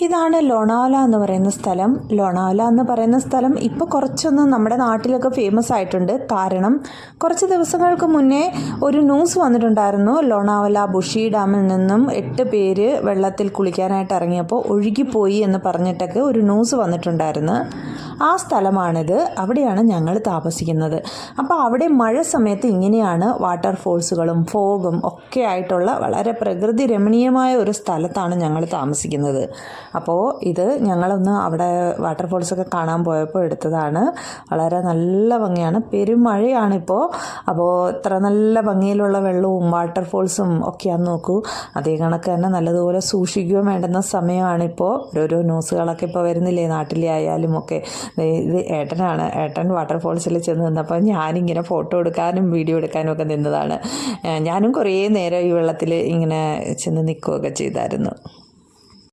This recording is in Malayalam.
ഇതാണ് ലോണാവാല എന്ന് പറയുന്ന സ്ഥലം. ലോണാവാല എന്ന് പറയുന്ന സ്ഥലം ഇപ്പോൾ കുറച്ചൊന്ന് നമ്മുടെ നാട്ടിലൊക്കെ ഫേമസ് ആയിട്ടുണ്ട്. കാരണം കുറച്ച് ദിവസങ്ങൾക്ക് മുന്നേ ഒരു ന്യൂസ് വന്നിട്ടുണ്ടായിരുന്നു. ലോണാവാല ബുഷി ഡാമിൽ നിന്നും 8 പേര് വെള്ളത്തിൽ കുളിക്കാനായിട്ട് ഇറങ്ങിയപ്പോൾ ഒഴുകിപ്പോയി എന്ന് പറഞ്ഞിട്ടൊക്കെ ഒരു ന്യൂസ് വന്നിട്ടുണ്ടായിരുന്നു. ആ സ്ഥലമാണിത്. അവിടെയാണ് ഞങ്ങൾ താമസിക്കുന്നത്. അപ്പോൾ അവിടെ മഴ സമയത്ത് ഇങ്ങനെയാണ് വാട്ടർഫോൾസുകളും ഫോഗും ഒക്കെ ആയിട്ടുള്ള വളരെ പ്രകൃതി രമണീയമായ ഒരു സ്ഥലത്താണ് ഞങ്ങൾ താമസിക്കുന്നത്. അപ്പോൾ ഇത് ഞങ്ങളൊന്ന് അവിടെ വാട്ടർഫോൾസൊക്കെ കാണാൻ പോയപ്പോൾ എടുത്തതാണ്. വളരെ നല്ല ഭംഗിയാണ്. പെരുമഴയാണിപ്പോൾ. അപ്പോൾ ഇത്ര നല്ല ഭംഗിയിലുള്ള വെള്ളവും വാട്ടർഫോൾസും ഒക്കെയാന്ന് നോക്കൂ. അതേ കണക്ക് തന്നെ നല്ലതുപോലെ സൂക്ഷിക്കുകയും വേണ്ടുന്ന സമയമാണിപ്പോൾ. ഓരോരോ ന്യൂസുകളൊക്കെ ഇപ്പോൾ വരുന്നില്ലേ, നാട്ടിലെ ആയാലും ഒക്കെ. ഇത് ഏട്ടനാണ്. ഏട്ടൻ വാട്ടർഫോൾസിൽ ചെന്ന് നിന്നപ്പോൾ ഞാനിങ്ങനെ ഫോട്ടോ എടുക്കാനും വീഡിയോ എടുക്കാനും ഒക്കെ നിന്നതാണ്. ഞാനും കുറേ നേരം ഈ വെള്ളത്തിൽ ഇങ്ങനെ ചെന്ന് നിൽക്കുകയൊക്കെ ചെയ്തായിരുന്നു.